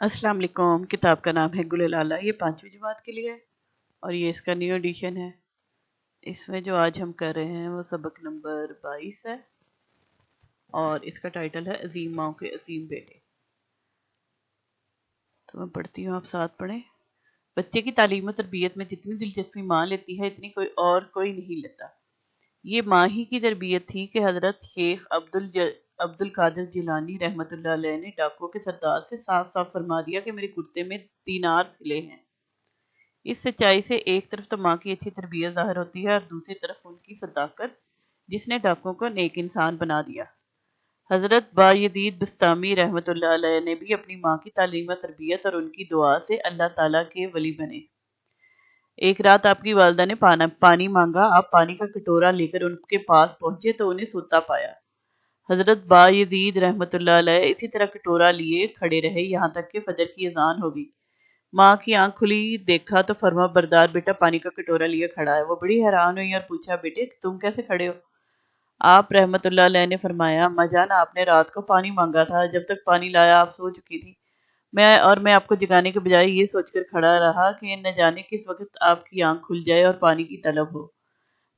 السلام علیکم۔ کتاب کا نام ہے گل لالہ، یہ 5ویں جماعت کے لیے ہے اور یہ اس کا نیو ایڈیشن ہے۔ اس میں جو آج ہم کر رہے ہیں وہ سبق نمبر 22 ہے اور اس کا ٹائٹل ہے عظیم ماؤں کے عظیم بیٹے۔ تو میں پڑھتی ہوں، آپ ساتھ پڑھیں۔ بچے کی تعلیم و تربیت میں جتنی دلچسپی ماں لیتی ہے اتنی کوئی نہیں لیتا۔ یہ ماں ہی کی تربیت تھی کہ حضرت شیخ عبد القادر جیلانی رحمۃ اللہ علیہ نے ڈاکو کے سردار سے صاف صاف فرما دیا کہ میرے کرتے میں دینار سلے ہیں۔ اس سچائی سے ایک طرف تو ماں کی اچھی تربیت ظاہر ہوتی ہے اور دوسری طرف ان کی صداقت جس نے ڈاکو کو نیک انسان بنا دیا۔ حضرت بایزید بستامی رحمۃ اللہ علیہ نے بھی اپنی ماں کی تعلیم و تربیت اور ان کی دعا سے اللہ تعالیٰ کے ولی بنے۔ ایک رات آپ کی والدہ نے پانی مانگا، آپ پانی کا کٹورا لے کر ان کے پاس پہنچے تو انہیں سوتا پایا۔ حضرت بایزید رحمۃ اللہ علیہ اسی طرح کٹورا لیے کھڑے رہے یہاں تک کہ فجر کی اذان ہو گئی۔ ماں کی آنکھ کھلی، دیکھا تو فرما بردار بیٹا پانی کا کٹورا لیے کھڑا ہے۔ وہ بڑی حیران ہوئی اور پوچھا، بیٹے تم کیسے کھڑے ہو؟ آپ رحمۃ اللہ علیہ نے فرمایا، اماں جان آپ نے رات کو پانی مانگا تھا، جب تک پانی لایا آپ سو چکی تھی۔ میں آپ کو جگانے کے بجائے یہ سوچ کر کھڑا رہا کہ نہ جانے کس وقت آپ کی آنکھ کھل جائے اور پانی کی طلب ہو۔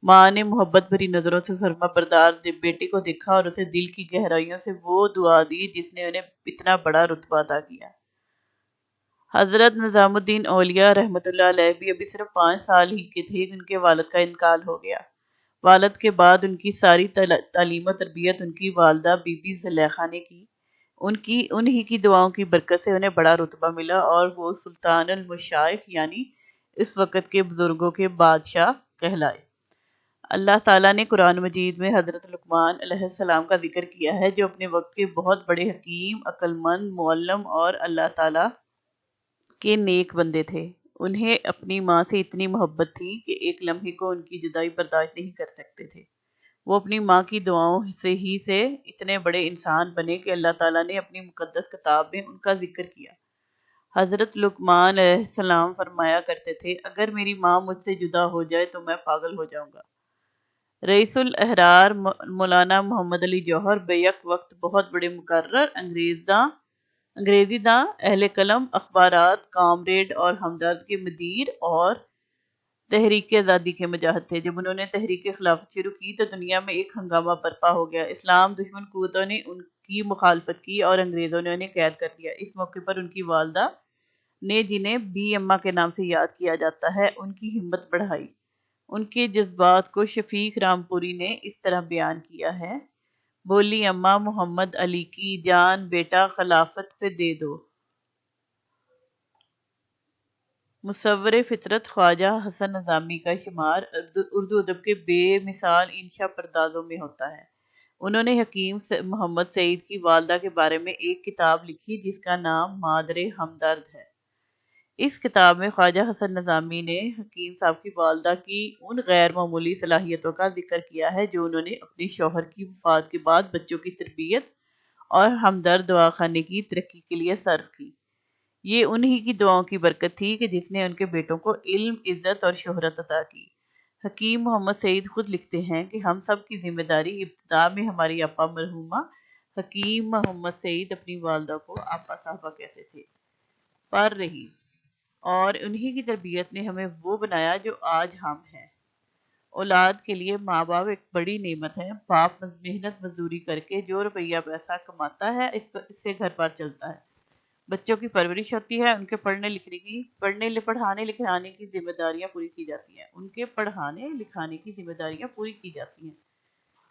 ماں نے محبت بھری نظروں سے فرما بردار بیٹے کو دیکھا اور اسے دل کی گہرائیوں سے وہ دعا دی جس نے انہیں اتنا بڑا رتبہ عطا کیا۔ حضرت نظام الدین اولیاء رحمۃ اللہ علیہ بھی ابھی صرف 5 سال ہی کے تھے، ان کے والد کا انتقال ہو گیا۔ والد کے بعد ان کی ساری تعلیم و تربیت ان کی والدہ بی بی زلیخا نے کی۔ انہی کی دعاؤں کی برکت سے انہیں بڑا رتبہ ملا اور وہ سلطان المشائخ یعنی اس وقت کے بزرگوں کے بادشاہ کہلائے۔ اللہ تعالیٰ نے قرآن مجید میں حضرت لقمان علیہ السلام کا ذکر کیا ہے جو اپنے وقت کے بہت بڑے حکیم، عقل مند، معلم اور اللہ تعالیٰ کے نیک بندے تھے۔ انہیں اپنی ماں سے اتنی محبت تھی کہ ایک لمحے کو ان کی جدائی برداشت نہیں کر سکتے تھے۔ وہ اپنی ماں کی دعاؤں سے اتنے بڑے انسان بنے کہ اللہ تعالیٰ نے اپنی مقدس کتاب میں ان کا ذکر کیا۔ حضرت لقمان علیہ السلام فرمایا کرتے تھے، اگر میری ماں مجھ سے جدا ہو جائے تو میں پاگل ہو جاؤں گا۔ رئیس الاحرار مولانا محمد علی جوہر بیک وقت بہت بڑے مقرر، انگریزی داں، اہل قلم، اخبارات، کامریڈ اور ہمدرد کے مدیر اور تحریک آزادی کے مجاہد تھے۔ جب انہوں نے تحریک خلافت شروع کی تو دنیا میں ایک ہنگامہ برپا ہو گیا۔ اسلام دشمن قوتوں نے ان کی مخالفت کی اور انگریزوں نے انہیں قید کر دیا۔ اس موقع پر ان کی والدہ نے، جنہیں بی اماں کے نام سے یاد کیا جاتا ہے، ان کی ہمت بڑھائی۔ ان کے جذبات کو شفیق رامپوری نے اس طرح بیان کیا ہے، بولی اماں محمد علی کی جان بیٹا خلافت پہ دے دو۔ مصور فطرت خواجہ حسن نظامی کا شمار اردو ادب کے بے مثال انشا پردازوں میں ہوتا ہے۔ انہوں نے حکیم محمد سعید کی والدہ کے بارے میں ایک کتاب لکھی جس کا نام مادر ہمدرد ہے۔ اس کتاب میں خواجہ حسن نظامی نے حکیم صاحب کی والدہ کی ان غیر معمولی صلاحیتوں کا ذکر کیا ہے جو انہوں نے اپنے شوہر کی وفات کے بعد بچوں کی تربیت اور ہمدرد دواخانے کی ترقی کے لیے صرف کی۔ یہ انہی کی دعاؤں کی برکت تھی کہ جس نے ان کے بیٹوں کو علم، عزت اور شہرت عطا کی۔ حکیم محمد سعید خود لکھتے ہیں کہ ہم سب کی ذمہ داری، ابتدا میں ہماری آپا مرحومہ حکیم محمد سعید اپنی والدہ کو آپا صاحبہ کہتے تھے، پر رہی، اور انہی کی تربیت نے ہمیں وہ بنایا جو آج ہم ہیں۔ اولاد کے لیے ماں باپ ایک بڑی نعمت ہے۔ باپ محنت مزدوری کر کے جو روپیہ پیسہ کماتا ہے اس سے گھر بار چلتا ہے۔ بچوں کی پرورش ہوتی ہے، ان کے پڑھانے لکھانے کی ذمہ داریاں پوری کی جاتی ہیں،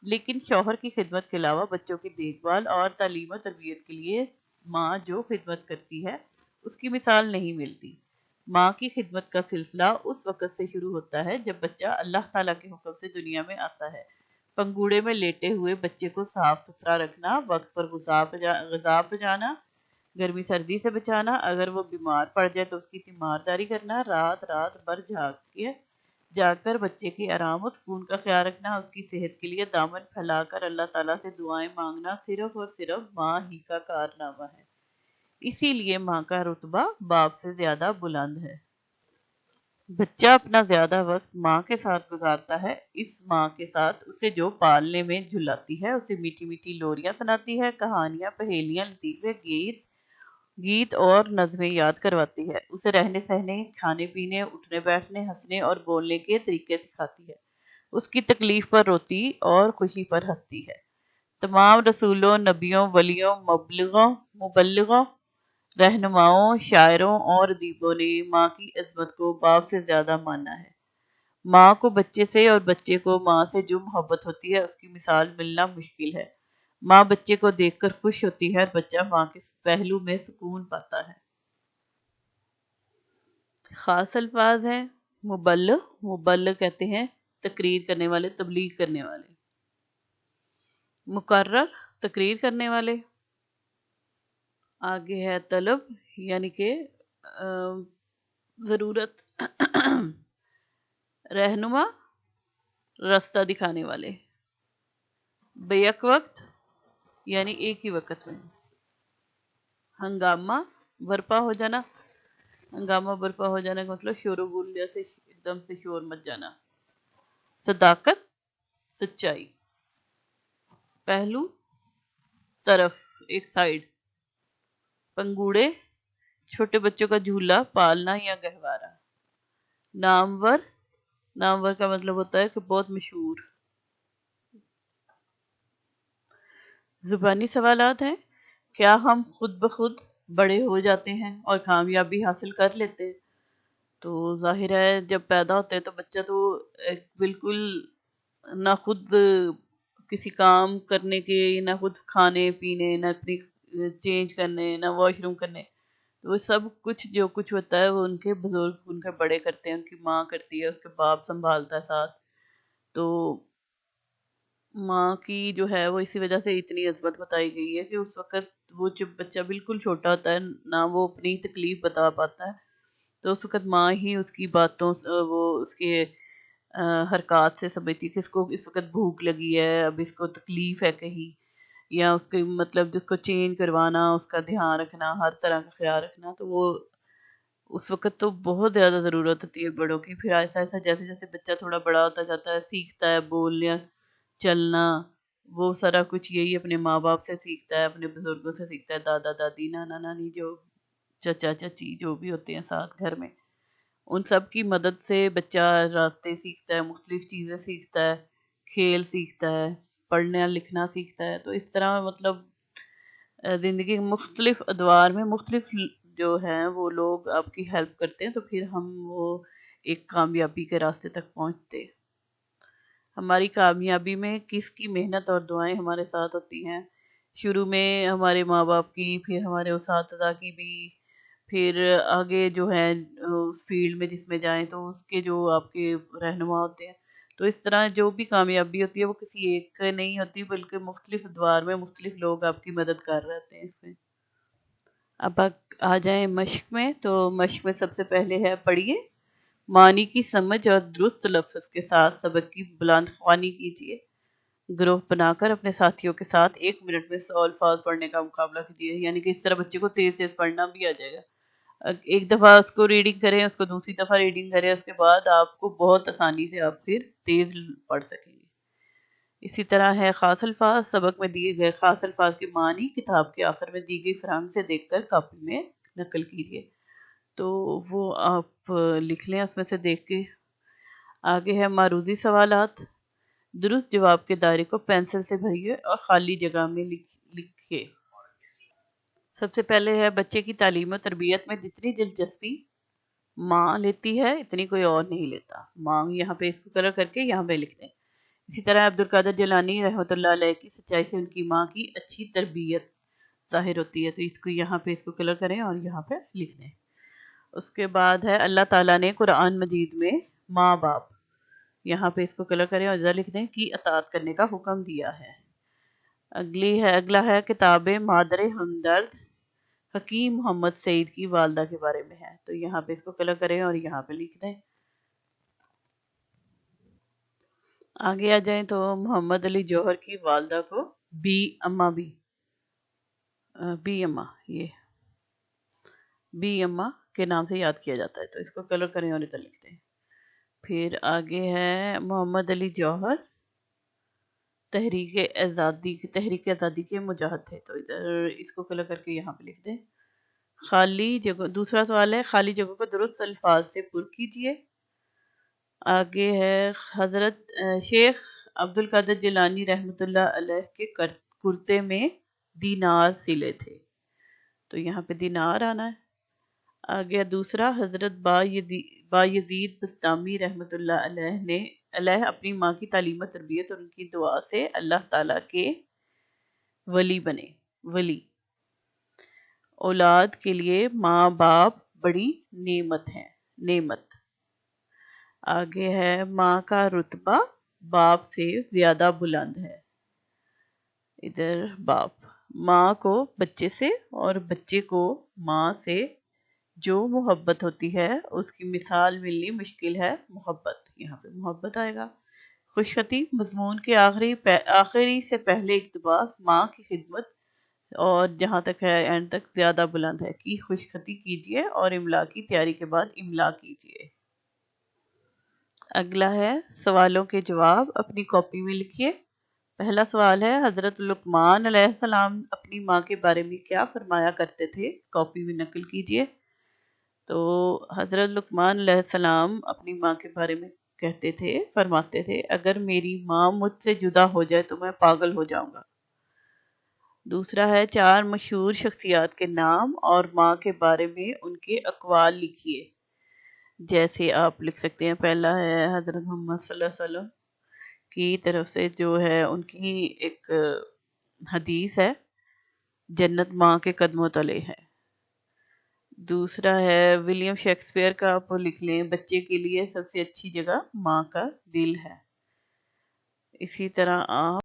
لیکن شوہر کی خدمت کے علاوہ بچوں کی دیکھ بھال اور تعلیم و تربیت کے لیے ماں جو خدمت کرتی ہے اس کی مثال نہیں ملتی۔ ماں کی خدمت کا سلسلہ اس وقت سے شروع ہوتا ہے جب بچہ اللہ تعالیٰ کے حکم سے دنیا میں آتا ہے۔ پنگوڑے میں لیٹے ہوئے بچے کو صاف ستھرا رکھنا، وقت پر غذا پہنچانا، گرمی سردی سے بچانا، اگر وہ بیمار پڑ جائے تو اس کی تیمارداری کرنا، رات بھر جاگ کر بچے کے آرام و سکون کا خیال رکھنا، اس کی صحت کے لیے دامن پھیلا کر اللہ تعالیٰ سے دعائیں مانگنا صرف اور صرف ماں ہی کا کارنامہ ہے۔ اسی لیے ماں کا رتبہ باپ سے زیادہ بلند ہے۔ بچہ اپنا زیادہ وقت ماں کے ساتھ گزارتا ہے، اس ماں کے ساتھ اسے جو پالنے میں جھلاتی ہے، اسے میٹھی میٹھی لوریاں سناتی ہے، کہانیاں، پہیلیاں، لطیفے، گیت گیت اور نظمیں یاد کرواتی ہے، اسے رہنے سہنے، کھانے پینے، اٹھنے بیٹھنے، ہنسنے اور بولنے کے طریقے سکھاتی ہے، اس کی تکلیف پر روتی اور خوشی پر ہنستی ہے۔ تمام رسولوں، نبیوں، ولیوں، مبلغوں، رہنماؤں، شاعروں اور ادیبوں نے ماں کی عظمت کو باپ سے زیادہ مانا ہے۔ ماں کو بچے سے اور بچے کو ماں سے جو محبت ہوتی ہے اس کی مثال ملنا مشکل ہے۔ ماں بچے کو دیکھ کر خوش ہوتی ہے اور بچہ ماں کے پہلو میں سکون پاتا ہے۔ خاص الفاظ ہیں مبلغ، مبلغ کہتے ہیں تقریر کرنے والے، تبلیغ کرنے والے۔ مقرر، تقریر کرنے والے۔ آگے ہے طلب، یعنی کہ ضرورت۔ رہنما، راستہ دکھانے والے۔ بیک وقت، یعنی ایک ہی وقت میں۔ ہنگامہ، برپا ہو جانا۔ ہنگامہ برپا ہو جانا کا مطلب شور و گل جیسے ایک دم سے شور مچ جانا۔ صداقت، سچائی۔ پہلو، طرف، ایک سائیڈ۔ پنگوڑے، چھوٹے بچوں کا جھولا، پالنا یا گہوارہ۔ نامور، نامور کا مطلب ہوتا ہے کہ بہت مشہور۔ زبانی سوالات ہیں، کیا ہم خود بخود بڑے ہو جاتے ہیں اور کامیابی حاصل کر لیتے ہیں؟ تو ظاہر ہے جب پیدا ہوتے ہیں تو بچہ تو بالکل نہ خود کسی کام کرنے کے، نہ خود کھانے پینے، نہ اپنی چینج کرنے، نہ واش روم کرنے، تو وہ سب کچھ جو کچھ ہوتا ہے وہ ان کے بزرگ، ان کے بڑے کرتے ہیں، ان کی ماں کرتی ہے، اس کے باپ سنبھالتا ہے ساتھ۔ تو ماں کی جو ہے وہ اسی وجہ سے اتنی عظمت بتائی گئی ہے کہ اس وقت وہ جب بچہ بالکل چھوٹا ہوتا ہے نہ وہ اپنی تکلیف بتا پاتا ہے، تو اس وقت ماں ہی اس کی باتوں وہ اس کے حرکات سے سمجھتی کہ اس کو اس وقت بھوک لگی ہے، اب اس کو تکلیف ہے کہیں، یا اس کے مطلب جس کو چینج کروانا، اس کا دھیان رکھنا، ہر طرح کا خیال رکھنا، تو وہ اس وقت تو بہت زیادہ ضرورت ہوتی ہے بڑوں کی۔ پھر ایسا ایسا جیسے جیسے بچہ تھوڑا بڑا ہوتا جاتا ہے، سیکھتا ہے بولنا، چلنا، وہ سارا کچھ یہی اپنے ماں باپ سے سیکھتا ہے، اپنے بزرگوں سے سیکھتا ہے، دادا دادی، نانا نانی، جو چچا چچی جو بھی ہوتے ہیں ساتھ گھر میں، ان سب کی مدد سے بچہ راستے سیکھتا ہے، مختلف چیزیں سیکھتا ہے، کھیل سیکھتا ہے، پڑھنا لکھنا سیکھتا ہے۔ تو اس طرح مطلب زندگی کے مختلف ادوار میں مختلف جو ہیں وہ لوگ آپ کی ہیلپ کرتے ہیں، تو پھر ہم وہ ایک کامیابی کے راستے تک پہنچتے۔ ہماری کامیابی میں کس کی محنت اور دعائیں ہمارے ساتھ ہوتی ہیں؟ شروع میں ہمارے ماں باپ کی، پھر ہمارے اساتذہ کی بھی، پھر آگے جو ہے اس فیلڈ میں جس میں جائیں تو اس کے جو آپ کے رہنما ہوتے ہیں۔ تو اس طرح جو بھی کامیابی ہوتی ہے وہ کسی ایک کا نہیں ہوتی، بلکہ مختلف ادوار میں مختلف لوگ آپ کی مدد کر رہے ہوتے ہیں اس میں۔ اب آ جائیں مشق میں، تو مشق میں سب سے پہلے ہے پڑھیے، معنی کی سمجھ اور درست لفظ کے ساتھ سبق کی بلند خوانی کیجیے۔ گروہ بنا کر اپنے ساتھیوں کے ساتھ 1 منٹ میں 100 الفاظ پڑھنے کا مقابلہ کیجیے، یعنی کہ اس طرح بچے کو تیز تیز پڑھنا بھی آ جائے گا۔ ایک دفعہ اس کو ریڈنگ کریں، اس کو دوسری دفعہ ریڈنگ کریں، اس کے بعد آپ کو بہت آسانی سے آپ پھر تیز پڑھ سکیں گے۔ اسی طرح ہے خاص الفاظ، سبق میں دیے گئے خاص الفاظ کے معنی کتاب کے آخر میں دی گئی فرہنگ سے دیکھ کر کاپی میں نقل کیجیے۔ تو وہ آپ لکھ لیں اس میں سے دیکھ کے۔ آگے ہے معروضی سوالات، درست جواب کے دائرے کو پینسل سے بھریے اور خالی جگہ میں لکھیے۔ سب سے پہلے ہے بچے کی تعلیم و تربیت میں جتنی دلچسپی ماں لیتی ہے اتنی کوئی اور نہیں لیتا۔ ماں یہاں پہ اس کو کلر کر کے یہاں پہ لکھ دیں۔ اسی طرح عبد القادر جیلانی رحمۃ اللہ علیہ کی سچائی سے ان کی ماں کی اچھی تربیت ظاہر ہوتی ہے، تو اس کو یہاں پہ اس کو کلر کریں اور یہاں پہ لکھ دیں۔ اس کے بعد ہے اللہ تعالیٰ نے قرآن مجید میں ماں باپ، یہاں پہ اس کو کلر کریں اور ادھر لکھ دیں، کی اطاعت کرنے کا حکم دیا ہے۔ اگلا ہے کتاب مادر ہمدرد حکیم محمد سعید کی والدہ کے بارے میں ہے، تو یہاں پہ اس کو کلر کریں اور یہاں پہ لکھ دیں۔ آگے آ جائیں تو محمد علی جوہر کی والدہ کو بی اما یہ بی اما کے نام سے یاد کیا جاتا ہے، تو اس کو کلر کریں اور ادھر لکھ دیں۔ پھر آگے ہے محمد علی جوہر تحریک آزادی کے مجاہد تھے، تو ادھر اس کو کلر کر کے یہاں پہ لکھ دیں۔ خالی جگہ، دوسرا سوال ہے خالی جگہ کو درست الفاظ سے پر کیجئے۔ آگے ہے حضرت شیخ عبد القادر جیلانی رحمۃ اللہ علیہ کے کرتے میں دینار سلے تھے، تو یہاں پہ دینار آنا ہے۔ آگے دوسرا، حضرت با یزید بستامی رحمۃ اللہ علیہ اپنی ماں کی تعلیم و تربیت اور ان کی دعا سے اللہ تعالیٰ کے ولی بنے۔ ولی اولاد کے لیے ماں باپ بڑی نعمت ہے، نعمت۔ آگے ہے ماں کا رتبہ باپ سے زیادہ بلند ہے۔ ادھر باپ، ماں کو بچے سے اور بچے کو ماں سے جو محبت ہوتی ہے اس کی مثال ملنی مشکل ہے، محبت، یہاں پہ محبت آئے گا۔ خوش خطی، مضمون کے آخری سے پہلے اقتباس ماں کی خدمت اور جہاں تک ہے اینڈ تک زیادہ بلند ہے، کی خوش خطی کیجئے اور املا کی تیاری کے بعد املا کیجئے۔ اگلا ہے سوالوں کے جواب اپنی کاپی میں لکھیے۔ پہلا سوال ہے حضرت لقمان علیہ السلام اپنی ماں کے بارے میں کیا فرمایا کرتے تھے، کاپی میں نقل کیجئے۔ تو حضرت لقمان علیہ السلام اپنی ماں کے بارے میں کہتے تھے، فرماتے تھے، اگر میری ماں مجھ سے جدا ہو جائے تو میں پاگل ہو جاؤں گا۔ دوسرا ہے 4 مشہور شخصیات کے نام اور ماں کے بارے میں ان کے اقوال لکھیے۔ جیسے آپ لکھ سکتے ہیں، پہلا ہے حضرت محمد صلی اللہ علیہ وسلم کی طرف سے جو ہے ان کی ایک حدیث ہے، جنت ماں کے قدموں تلے ہے۔ دوسرا ہے ولیم شیکسپیئر کا، آپ لکھ لیں، بچے کے لیے سب سے اچھی جگہ ماں کا دل ہے۔ اسی طرح آپ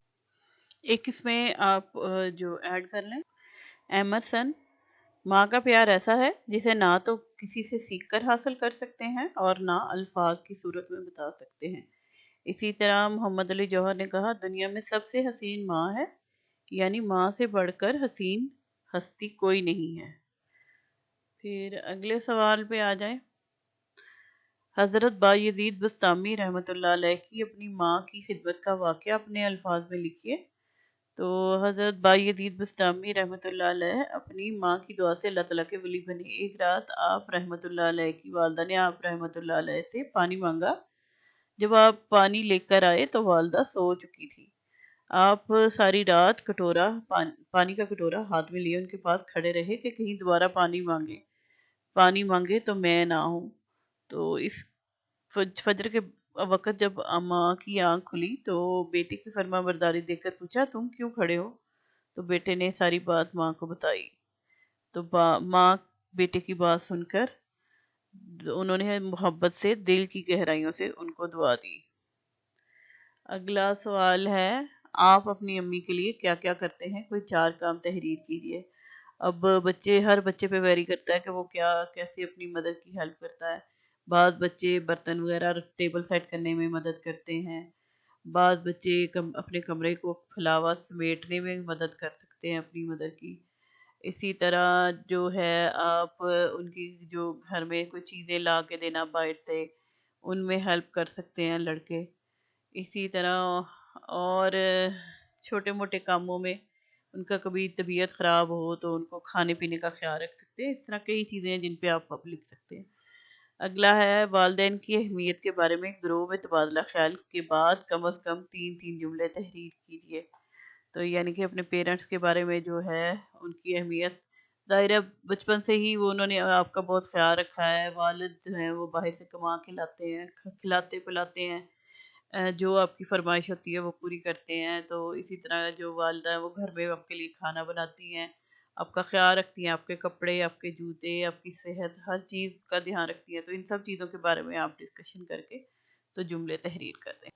ایک اس میں آپ جو ایڈ کر لیں، ایمرسن، ماں کا پیار ایسا ہے جسے نہ تو کسی سے سیکھ کر حاصل کر سکتے ہیں اور نہ الفاظ کی صورت میں بتا سکتے ہیں۔ اسی طرح محمد علی جوہر نے کہا، دنیا میں سب سے حسین ماں ہے، یعنی ماں سے بڑھ کر حسین ہستی کوئی نہیں ہے۔ پھر اگلے سوال پہ آ جائیں۔ حضرت با یزید بستامی رحمۃ اللہ علیہ کی اپنی ماں کی خدمت کا واقعہ اپنے الفاظ میں لکھیے۔ تو حضرت با یزید بستامی رحمۃ اللہ علیہ اپنی ماں کی دعا سے اللہ تعالیٰ کے ولی بنے۔ ایک رات آپ رحمۃ اللہ علیہ کی والدہ نے آپ رحمۃ اللہ علیہ سے پانی مانگا۔ جب آپ پانی لے کر آئے تو والدہ سو چکی تھی۔ آپ ساری رات پانی کا کٹورا ہاتھ میں لیے ان کے پاس کھڑے رہے کہ کہیں دوبارہ پانی مانگے تو میں نہ ہوں۔ تو اس فجر کے وقت جب ماں کی آنکھ کھلی تو بیٹے کی فرما برداری دیکھ کر پوچھا، تم کیوں کھڑے ہو؟ تو بیٹے نے ساری بات ماں کو بتائی۔ تو ماں بیٹے کی بات سن کر انہوں نے محبت سے دل کی گہرائیوں سے ان کو دعا دی۔ اگلا سوال ہے، آپ اپنی امی کے لیے کیا کیا کرتے ہیں، کوئی 4 کام تحریر کیجیے۔ اب ہر بچے پہ ویری کرتا ہے کہ وہ کیسے اپنی مدر کی ہیلپ کرتا ہے۔ بعض بچے برتن وغیرہ ٹیبل سیٹ کرنے میں مدد کرتے ہیں، بعض بچے اپنے کمرے کو پھیلاوا سمیٹنے میں مدد کر سکتے ہیں اپنی مدر کی۔ اسی طرح جو ہے آپ ان کی جو گھر میں کوئی چیزیں لا کے دینا باہر سے، ان میں ہیلپ کر سکتے ہیں لڑکے۔ اسی طرح اور چھوٹے موٹے کاموں میں ان کا کبھی طبیعت خراب ہو تو ان کو کھانے پینے کا خیال رکھ سکتے ہیں۔ اس طرح کئی چیزیں ہیں جن پہ آپ اب لکھ سکتے ہیں۔ اگلا ہے والدین کی اہمیت کے بارے میں گروہ میں تبادلہ خیال کے بعد کم از کم 3 جملے تحریر کیجیے۔ تو یعنی کہ اپنے پیرنٹس کے بارے میں جو ہے ان کی اہمیت، ظاہر ہے بچپن سے ہی وہ انہوں نے آپ کا بہت خیال رکھا ہے۔ والد جو ہیں وہ باہر سے کما کے لاتے ہیں، کھلاتے پلاتے ہیں، جو آپ کی فرمائش ہوتی ہے وہ پوری کرتے ہیں۔ تو اسی طرح جو والدہ ہیں وہ گھر میں آپ کے لیے کھانا بناتی ہیں، آپ کا خیال رکھتی ہیں، آپ کے کپڑے، آپ کے جوتے، آپ کی صحت، ہر چیز کا دھیان رکھتی ہیں۔ تو ان سب چیزوں کے بارے میں آپ ڈسکشن کر کے تو جملے تحریر کر دیں۔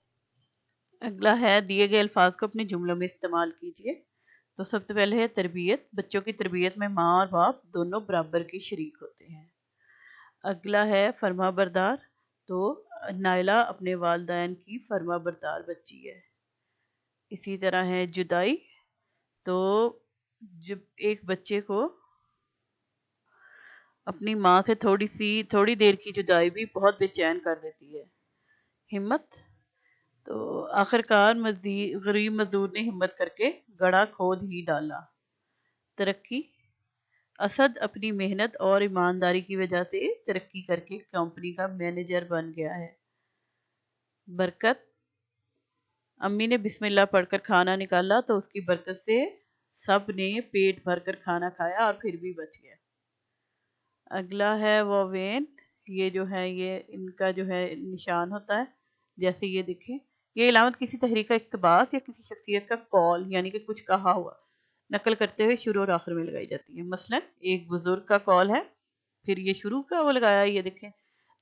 اگلا ہے دیے گئے الفاظ کو اپنے جملوں میں استعمال کیجیے۔ تو سب سے پہلے ہے تربیت، بچوں کی تربیت میں ماں اور باپ دونوں برابر کے شریک ہوتے ہیں۔ اگلا ہے فرما بردار، تو نائلہ اپنے والدین کی فرما بردار بچی ہے۔ اسی طرح ہے جدائی، تو جب ایک بچے کو اپنی ماں سے تھوڑی دیر کی جدائی بھی بہت بے چین کر دیتی ہے۔ ہمت، تو آخرکار غریب مزدور نے ہمت کر کے گڑھا کھود ہی ڈالا۔ ترقی، اسد اپنی محنت اور ایمانداری کی وجہ سے ترقی کر کے کمپنی کا مینیجر بن گیا ہے۔ برکت، امی نے بسم اللہ پڑھ کر کھانا نکالا تو اس کی برکت سے سب نے پیٹ بھر کر کھانا کھایا اور پھر بھی بچ گیا۔ اگلا ہے واوین، یہ جو ہے یہ ان کا جو ہے نشان ہوتا ہے، جیسے یہ دیکھیں، یہ علامت کسی تحریک کا اقتباس یا کسی شخصیت کا قول یعنی کہ کچھ کہا ہوا نقل کرتے ہوئے شروع اور آخر میں لگائی جاتی ہے۔ مثلا ایک بزرگ کا قول ہے، پھر یہ شروع کا وہ لگایا، یہ دیکھیں،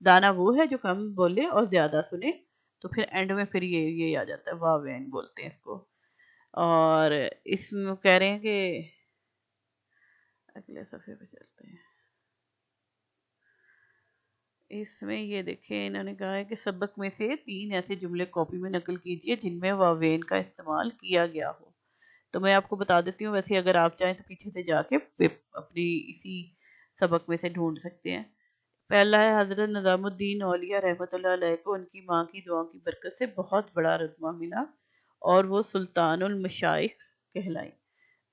دانا وہ ہے جو کم بولے اور زیادہ سنے، تو پھر اینڈ میں پھر یہ آ جاتا ہے، واوین بولتے ہیں اس کو۔ اور اس میں کہہ رہے ہیں کہ اگلے صفحے پہ چلتے ہیں، اس میں یہ دیکھیں انہوں نے کہا ہے کہ سبق میں سے 3 ایسے جملے کاپی میں نقل کیجئے جن میں واوین کا استعمال کیا گیا ہو۔ تو میں آپ کو بتا دیتی ہوں، ویسے اگر آپ چاہیں تو پیچھے سے جا کے اپنی اسی سبق میں سے ڈھونڈ سکتے ہیں۔ پہلا ہے حضرت نظام الدین اولیاء رحمۃ اللہ علیہ کو ان کی ماں کی دعاؤں کی برکت سے بہت بڑا رتبہ ملا اور وہ سلطان المشائخ کہلائے۔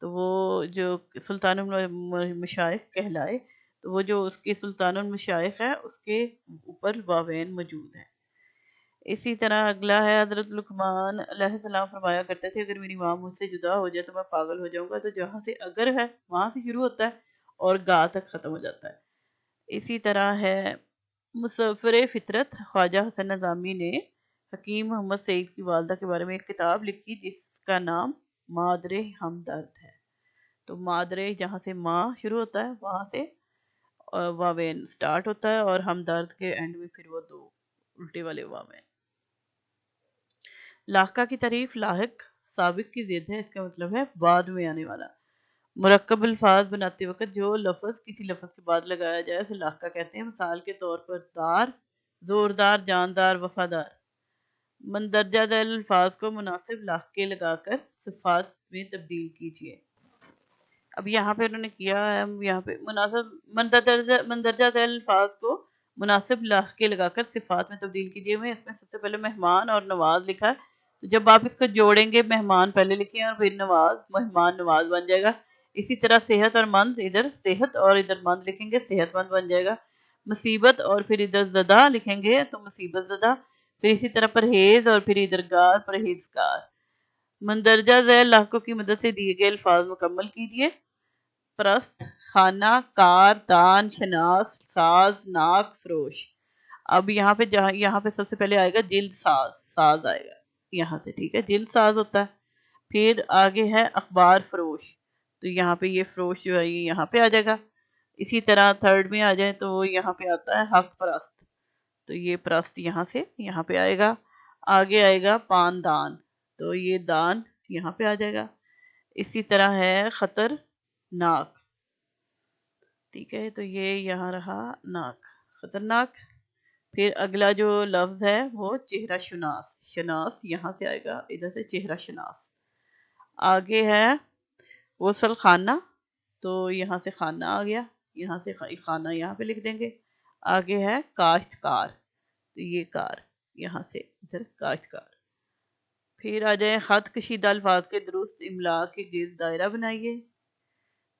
تو وہ جو سلطان المشائخ کہلائے، تو وہ جو اس کے سلطان المشائخ ہے اس کے اوپر واوین موجود ہے۔ اسی طرح اگلا ہے حضرت لقمان علیہ السلام فرمایا کرتے تھے، اگر میری ماں مجھ سے جدا ہو جائے تو میں پاگل ہو جاؤں گا۔ تو جہاں سے اگر ہے وہاں سے شروع ہوتا ہے اور گا تک ختم ہو جاتا ہے۔ اسی طرح ہے مسافر فطرت، خواجہ حسن نظامی نے حکیم محمد سعید کی والدہ کے بارے میں ایک کتاب لکھی جس کا نام مادر ہمدرد ہے۔ تو مادر جہاں سے ماں شروع ہوتا ہے وہاں سے واوین سٹارٹ ہوتا ہے اور ہمدرد کے اینڈ میں پھر وہ 2 الٹے والے واوین۔ لاحقہ کی تعریف، لاحق سابق کی ضد ہے، اس کا مطلب ہے بعد میں آنے والا۔ مرکب الفاظ بناتے وقت جو لفظ کسی لفظ کے بعد لگایا جائے اسے لاحقہ کہتے ہیں۔ مثال کے طور پر دار، زوردار، جاندار، وفادار۔ مندرجہ ذیل الفاظ کو مناسب لاحقے لگا کر صفات میں تبدیل کیجیے۔ اب یہاں پہ انہوں نے کیا ہے، یہاں پہ مناسب مندرجہ ذیل الفاظ کو مناسب لاحقے لگا کر صفات میں تبدیل کیجیے میں اس میں سب سے پہلے مہمان اور نواز لکھا ہے۔ جب آپ اس کو جوڑیں گے، مہمان پہلے لکھیں اور پھر نواز، مہمان نواز بن جائے گا۔ اسی طرح صحت اور مند، ادھر صحت اور ادھر مند لکھیں گے، صحت مند بن جائے گا۔ مصیبت اور پھر ادھر زدہ لکھیں گے تو مصیبت زدہ۔ پھر اسی طرح پرہیز اور پھر ادھر گار، پرہیزگار۔ مندرجہ ذیل لاحقوں کی مدد سے دیے گئے الفاظ مکمل کیجیے۔ پرست، خانہ، کار، دان، شناس، ساز، ناک، فروش۔ اب یہاں پہ سب سے پہلے آئے گا جلد ساز، ساز آئے گا یہاں سے، ٹھیک ہے، جلد ساز ہوتا ہے۔ پھر آگے ہے اخبار فروش، تو یہاں پہ یہ فروش جو ہے یہ یہاں پہ آ جائے گا۔ اسی طرح تھرڈ میں آ جائیں تو یہاں پہ آتا ہے حق پرست، تو یہ پرست یہاں سے یہاں پہ آئے گا۔ آگے آئے گا پان دان، تو یہ دان یہاں پہ آ جائے گا۔ اسی طرح ہے خطر ناک، ٹھیک ہے، تو یہ یہاں رہا ناک، خطرناک۔ پھر اگلا جو لفظ ہے وہ چہرہ شناس، شناس یہاں سے آئے گا، ادھر سے چہرہ شناس۔ آگے ہے غسل خانہ، تو یہاں سے خانہ آ گیا، یہاں سے خانہ یہاں پہ لکھ دیں گے۔ آگے ہے کاشتکار، تو یہ کار یہاں سے ادھر کاشتکار۔ پھر آ جائیں خط کشیدہ الفاظ کے درست املا کے گرد دائرہ بنائیے۔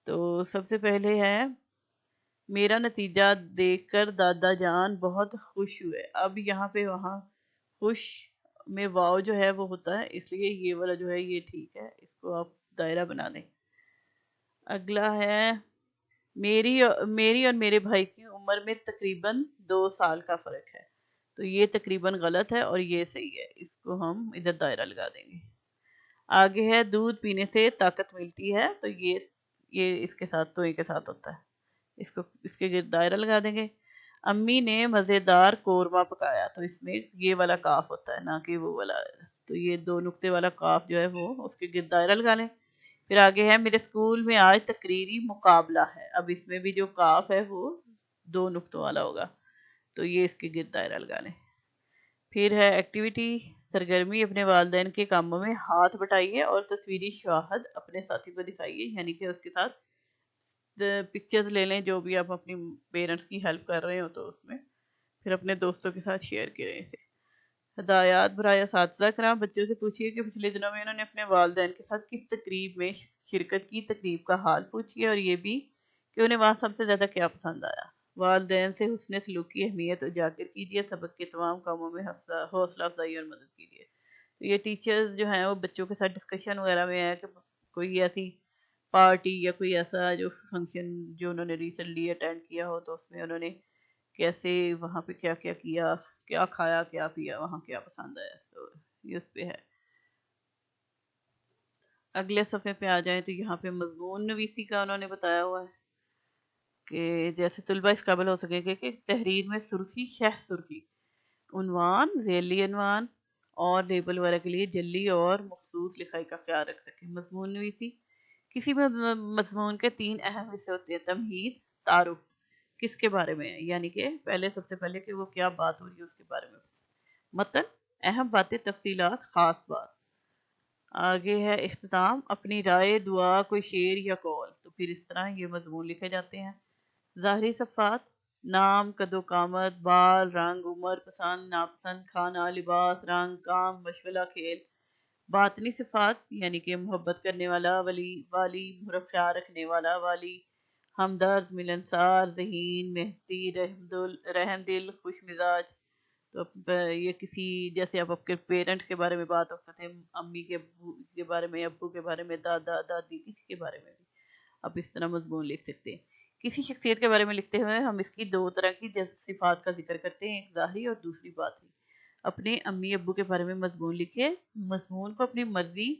تو سب سے پہلے ہے میرا نتیجہ دیکھ کر دادا جان بہت خوش ہوئے۔ اب یہاں پہ وہاں خوش میں واو جو ہے وہ ہوتا ہے، اس لیے یہ والا جو ہے یہ ٹھیک ہے، اس کو آپ دائرہ بنا دیں۔ اگلا ہے میری اور میرے بھائی کی عمر میں تقریباً 2 سال کا فرق ہے، تو یہ تقریباً غلط ہے اور یہ صحیح ہے، اس کو ہم ادھر دائرہ لگا دیں گے۔ آگے ہے دودھ پینے سے طاقت ملتی ہے، تو یہ اس کے ساتھ تو کے ساتھ ہوتا ہے، اس کے گرد دائرہ لگا دیں گے۔ امی نے مزیدار قورمہ پکایا، تو اس میں یہ والا کاف ہوتا ہے نہ کہ وہ والا، تو یہ 2 نقطے والا کاف جو ہے وہ اس کے گرد دائرہ لگا لیں۔ پھر آگے ہے میرے اسکول میں آج تقریری مقابلہ ہے، اب اس میں بھی جو کاف ہے وہ 2 نقطوں والا ہوگا، تو یہ اس کے گرد دائرہ لگا لیں۔ پھر ہے ایکٹیویٹی، سرگرمی، اپنے والدین کے کاموں میں ہاتھ بٹائیے اور تصویری شواہد اپنے ساتھی کو دکھائیے، یعنی کہ اس کے ساتھ پکچرز لے لیں جو بھی آپ اپنی پیرنٹس کی ہیلپ کر رہے ہو تو اس میں، پھر اپنے دوستوں کے ساتھ شیئر کریں اسے۔ ہدایات برائے اساتذہ کرام، بچوں سے پوچھیے کہ پچھلے دنوں میں انہوں نے اپنے والدین کے ساتھ کس تقریب میں شرکت کی، تقریب کا حال پوچھیے اور یہ بھی کہ انہیں وہاں سب سے زیادہ کیا پسند آیا۔ والدین سے حسن سلوک کی اہمیت اجاگر کیجیے، سبق کے تمام کاموں میں حوصلہ افزائی اور مدد کیجیے۔ تو یہ ٹیچرز جو ہیں وہ بچوں کے ساتھ ڈسکشن وغیرہ میں ہے کہ کوئی ایسی پارٹی یا کوئی ایسا جو فنکشن جو انہوں نے ریسنٹلی اٹینڈ کیا ہو، تو اس میں انہوں نے کیسے وہاں پہ کیا کیا کیا، کیا کھایا کیا پیا، وہاں کیا پسند آیا، تو یہ اس پہ ہے۔ اگلے صفحے پہ آ جائیں تو یہاں پہ مضمون نویسی کا انہوں نے بتایا ہوا ہے کہ جیسے طلبہ اس قابل ہو سکے کہ تحریر میں سرخی، شہ سرخی، عنوان، ذیلی عنوان اور لیبل وغیرہ کے لیے جلی اور مخصوص لکھائی کا خیال رکھ سکیں۔ مضمون نویسی، کسی بھی مضمون کے 3 اہم حصے ہوتے ہیں: تمہید، تعارف، کس کے بارے میں ہے، یعنی کہ پہلے سب سے پہلے کہ وہ کیا بات ہو رہی ہے اس کے بارے میں، متن، اہم باتیں، تفصیلات، خاص بات۔ آگے ہے اختتام، اپنی رائے، دعا، کوئی شعر یا قول، تو پھر اس طرح یہ مضمون لکھے جاتے ہیں۔ ظاہری صفات، نام، قد و قامت، بال، رنگ، عمر، پسند ناپسند، کھانا، لباس، رنگ، کام، مشغلہ، کھیل۔ باطنی صفات یعنی کہ محبت کرنے والا، ولی، والی، خیال رکھنے والا، والی، ہمدرد، ملنسار، ذہین، مہدی، رحم دل، خوش مزاج۔ تو یہ کسی جیسے اب آپ کے پیرنٹ کے بارے میں بات ہوتے تھے، امی کے ابو کے بارے میں، ابو کے بارے میں، دادا دادی، کسی کے بارے میں بھی آپ اس طرح مضمون لکھ سکتے ہیں۔ کسی شخصیت کے بارے میں لکھتے ہوئے ہم اس کی 2 طرح کی صفات کا ذکر کرتے ہیں، ایک ظاہری اور دوسری باطنی۔ اپنے امی ابو کے بارے میں مضمون لکھے، مضمون کو اپنی مرضی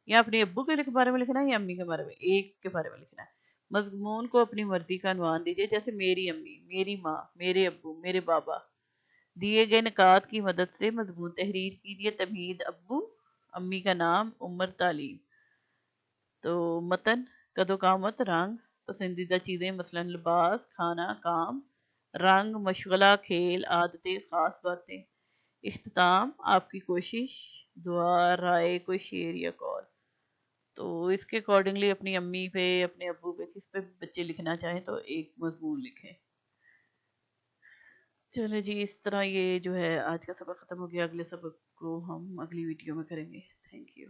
یا اپنے ابو کے بارے میں لکھنا ہے یا امی کے بارے میں، ایک کے بارے میں لکھنا ہے۔ مضمون کو اپنی مرضی کا عنوان دیجیے، جیسے میری امی، میری ماں، میرے ابو، میرے بابا۔ دیے گئے نکات کی مدد سے مضمون تحریر کیجیے۔ تمہید، ابو، امی کا نام، عمر، تعلیم۔ تو متن، قد و قامت، رنگ، پسندیدہ چیزیں مثلا لباس، کھانا، کام، رنگ، مشغلہ، کھیل، عادتیں، خاص باتیں۔ اختتام، آپ کی کوشش، دعا، رائے، کوئی شعر یا قول۔ تو اس کے اکارڈنگلی اپنی امی پہ، اپنے ابو پہ، کس پہ بچے لکھنا چاہیں تو ایک مضمون لکھیں۔ چلے جی، اس طرح یہ جو ہے آج کا سبق ختم ہو گیا، اگلے سبق کو ہم اگلی ویڈیو میں کریں گے۔ Thank you.